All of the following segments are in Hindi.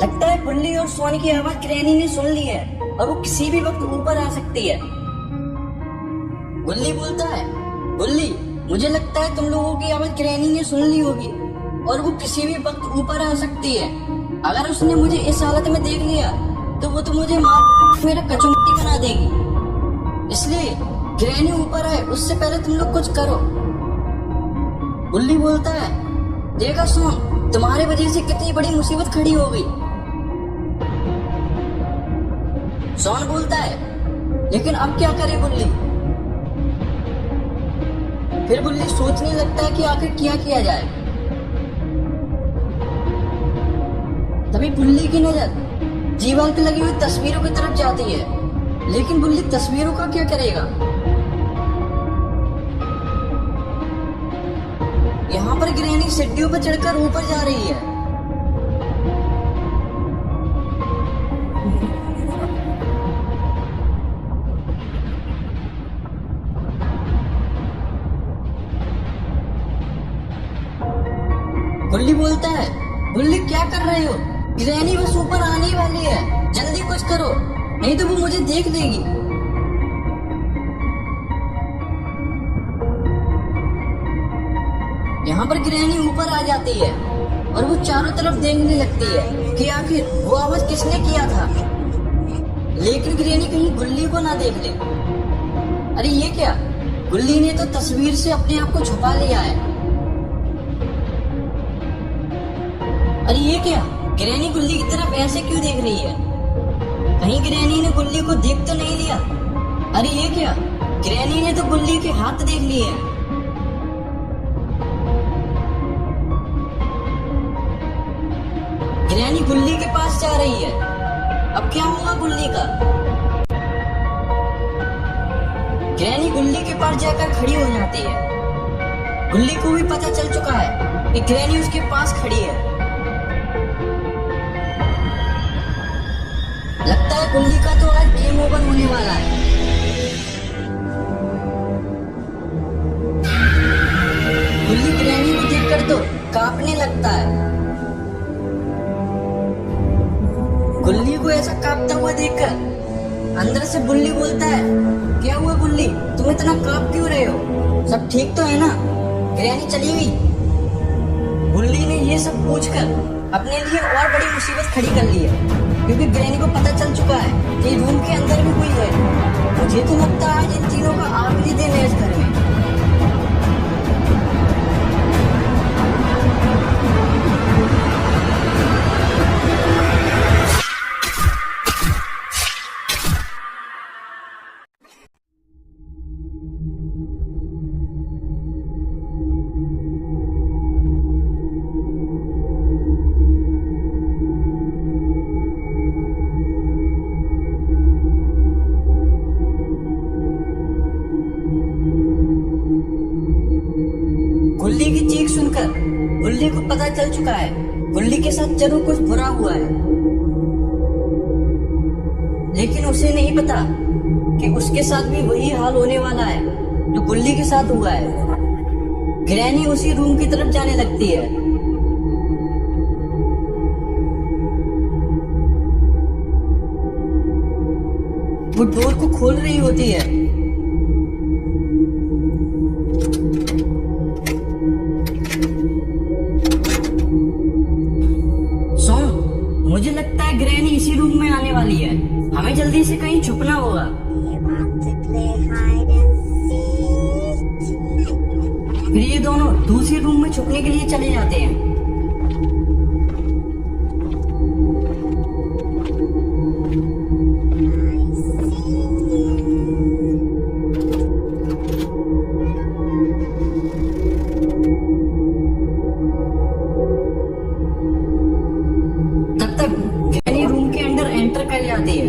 लगता है बुल्ली और सोनी की आवाज ग्रैनी ने सुन ली है और वो किसी भी वक्त ऊपर आ सकती है। बुल्ली बोलता है, बुल्ली मुझे लगता है तुम लोगों की आवाज ग्रैनी ने सुन ली होगी और वो किसी भी वक्त ऊपर आ सकती है। अगर उसने मुझे इस हालत में देख लिया तो वो तो मुझे मार मेरा कचौती बना देगी। इसलिए ग्रैनी ऊपर आए उससे पहले तुम लोग कुछ करो। बुल्ली बोलता है, देखा सोन, तुम्हारे वजह से कितनी बड़ी मुसीबत खड़ी हो गई। सोन बोलता है, लेकिन अब क्या करे बुल्ली। फिर बुल्ली सोचने लगता है कि आखिर क्या किया जाए। तभी बुल्ली की नजर दीवार पे लगी हुई तस्वीरों की तरफ जाती है, लेकिन बुल्ली तस्वीरों का क्या करेगा। यहाँ पर ग्रैनी सीढ़ियों पर चढ़कर ऊपर जा रही है। बुल्ली बोलता है, बुल्ली क्या कर रहे हो, ग्रैनी बस ऊपर आने वाली है, जल्दी कुछ करो नहीं तो वो मुझे देख लेगी। यहाँ पर ग्रैनी ऊपर आ जाती है और वो चारों तरफ देखने लगती है कि आखिर वो आवाज किसने किया था, लेकिन ग्रैनी कहीं बुल्ली को ना देख ले। अरे ये क्या, बुल्ली ने तो तस्वीर से अपने आप को छुपा लिया है। अरे ये क्या, ग्रैनी बुल्ली की तरफ ऐसे क्यों देख रही है, कहीं ग्रैनी ने बुल्ली को देख तो नहीं लिया। अरे ये क्या, ग्रैनी ने तो बुल्ली के हाथ देख लिए हैं। ग्रैनी बुल्ली के पास जा रही है, अब क्या होगा बुल्ली का। ग्रैनी बुल्ली के पास जाकर खड़ी हो जाती है। बुल्ली को भी पता चल चुका है कि ग्रैनी उसके पास खड़ी है। लगता है बुल्ली का तो आज गेम ओवर होने वाला है। बुल्ली ग्रैनी को देखकर तो कांपने लगता है। बुल्ली को ऐसा कांपता हुआ देखकर अंदर से बुल्ली बोलता है, क्या हुआ बुल्ली, तुम इतना कांप क्यों रहे हो, सब ठीक तो है ना, ग्रैनी चली गई। बुल्ली ने ये सब पूछकर अपने लिए और बड़ी मुसीबत खड़ी कर ली है, क्योंकि ग्रैनी को पता चल चुका है कि रूम के अंदर भी कोई है। मुझे तो लगता है इन तीनों का आखिरी दिन है इस घर में। बुल्ली की चीख सुनकर बुल्ली को पता चल चुका है बुल्ली के साथ जरूर कुछ बुरा हुआ है, लेकिन उसे नहीं पता कि उसके साथ भी वही हाल होने वाला है जो बुल्ली के साथ हुआ है। ग्रैनी उसी रूम की तरफ जाने लगती है। वो डोर को खोल रही होती है। मुझे लगता है ग्रैनी इसी रूम में आने वाली है, हमें जल्दी से कहीं छुपना होगा। फिर ये दोनों दूसरे रूम में छुपने के लिए चले जाते हैं। जाती है।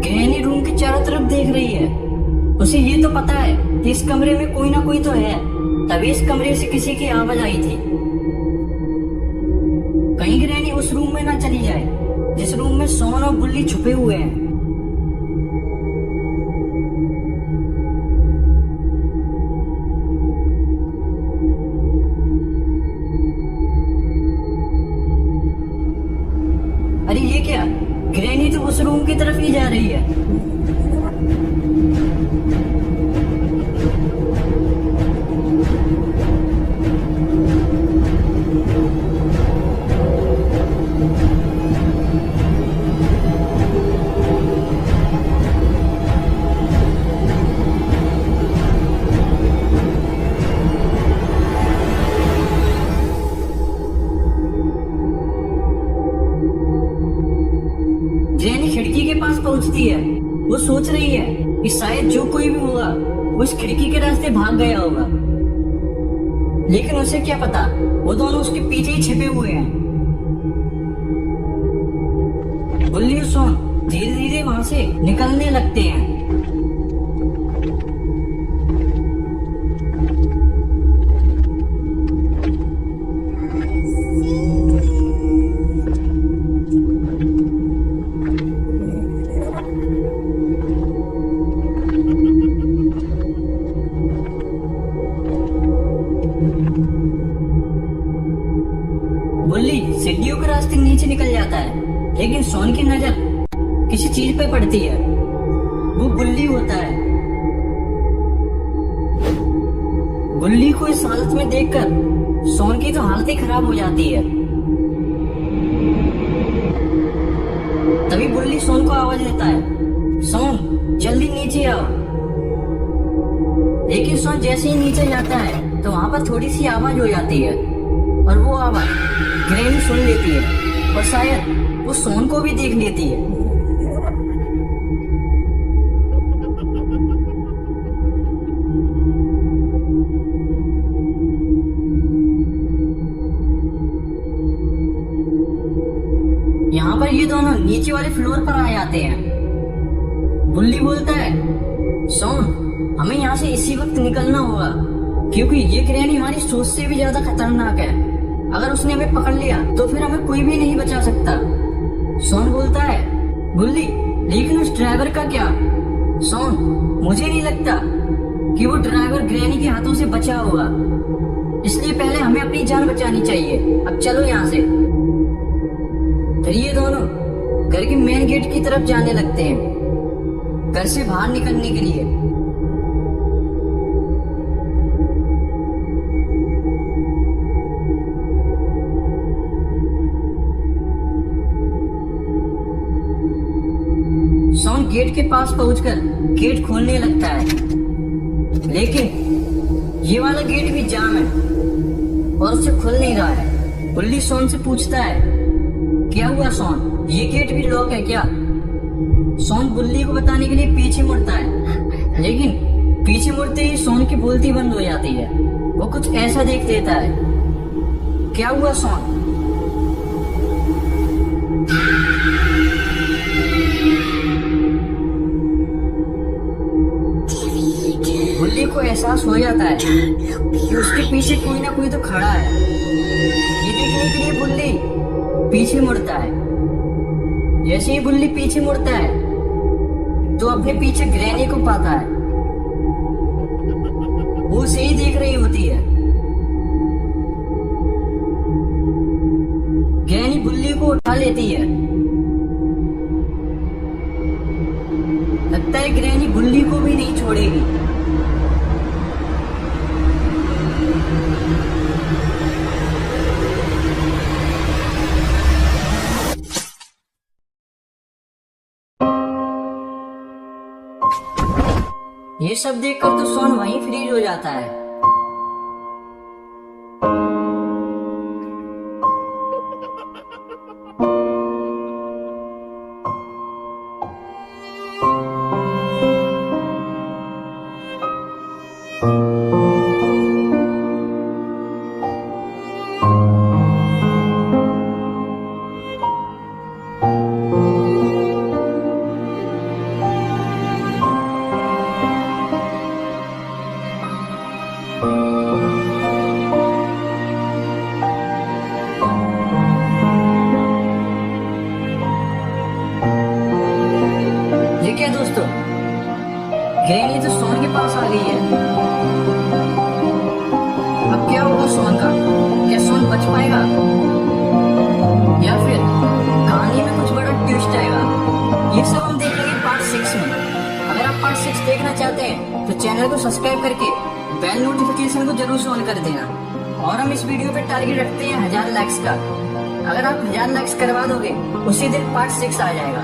ग्रैनी रूम के चारों तरफ देख रही है। उसे ये तो पता है कि इस कमरे में कोई ना कोई तो है, तभी इस कमरे से किसी की आवाज आई थी। कहीं ग्रैनी उस रूम में ना चली जाए जिस रूम में सोन और बुल्ली छुपे हुए हैं। ग्रैनी खिड़की के पास पहुंचती है। वो सोच रही है कि शायद जो कोई भी होगा वो इस खिड़की के रास्ते भाग गया होगा, लेकिन उसे क्या पता वो दोनों उसके पीछे ही छिपे हुए हैं। बुल्ली और सोन धीरे धीरे वहां से निकलने लगते हैं। बुल्ली सीढ़ियों के रास्ते नीचे निकल जाता है, लेकिन सोन की नजर किसी चीज पे पड़ती है। वो बुल्ली होता है। बुल्ली को इस हालत में देखकर सोन की तो हालत ही खराब हो जाती है। तभी बुल्ली सोन को आवाज देता है, सोन जल्दी नीचे आओ। लेकिन सोन जैसे ही नीचे जाता है तो वहां पर थोड़ी सी आवाज हो जाती है, और वो आवाज ग्रैनी सुन लेती है और शायद वो सोन को भी देख लेती है। यहाँ पर ये दोनों नीचे वाले फ्लोर पर आ जाते हैं। बुल्ली बोलता है, सोन हमें यहाँ से इसी वक्त निकलना होगा, क्योंकि ये ग्रैनी हमारी सोच से भी ज्यादा खतरनाक है। अगर उसने हमें पकड़ लिया तो फिर हमें कोई भी नहीं बचा सकता। सोन बोलता है, बुल्ली लेकिन उस ड्राइवर का क्या? सोन मुझे नहीं लगता कि वो ड्राइवर ग्रैनी के हाथों से बचा होगा, इसलिए पहले हमें अपनी जान बचानी चाहिए। अब चलो यहाँ से। फिर ये दोनों घर के मेन गेट की तरफ जाने लगते हैं, घर से बाहर निकलने के लिए। सोन गेट के पास पहुंचकर गेट खोलने लगता है, लेकिन ये वाला गेट भी जाम है और उसे खुल नहीं रहा है। बुल्ली सोन से पूछता है, क्या हुआ सोन, ये गेट भी लॉक है क्या? सोन बुल्ली को बताने के लिए पीछे मुड़ता है, लेकिन पीछे मुड़ते ही सोन की बोलती बंद हो जाती है। वो कुछ ऐसा देख लेता है। क्या हुआ सोन? बुल्ली को एहसास हो जाता है कि उसके पीछे कोई ना कोई तो खड़ा है। ये देखने के लिए बुल्ली पीछे मुड़ता है। जैसे ही बुल्ली पीछे मुड़ता है तो अपने पीछे ग्रैनी को पाता है। वो उसे ही देख रही होती है। ग्रैनी बुल्ली को उठा लेती है। लगता है ग्रैनी बुल्ली को भी नहीं छोड़ेगी। ये सब देखकर तो सोन वहीं फ्रीज हो जाता है। क्या दोस्तों, ग्रैनी तो सोन के पास आ गई है। अब क्या होगा सोन का? क्या सोन बच पाएगा या फिर कहानी में कुछ बड़ा ट्विस्ट आएगा? ये सब हम देखेंगे पार्ट 6 में। अगर आप पार्ट 6 देखना चाहते हैं तो चैनल को सब्सक्राइब करके बेल नोटिफिकेशन को जरूर से ऑन कर देना। और हम इस वीडियो पे टारगेट रखते हैं 1000 लाइक्स का। अगर आप 1000 लाइक्स करवा दोगे उसी दिन पार्ट 6 आ जाएगा।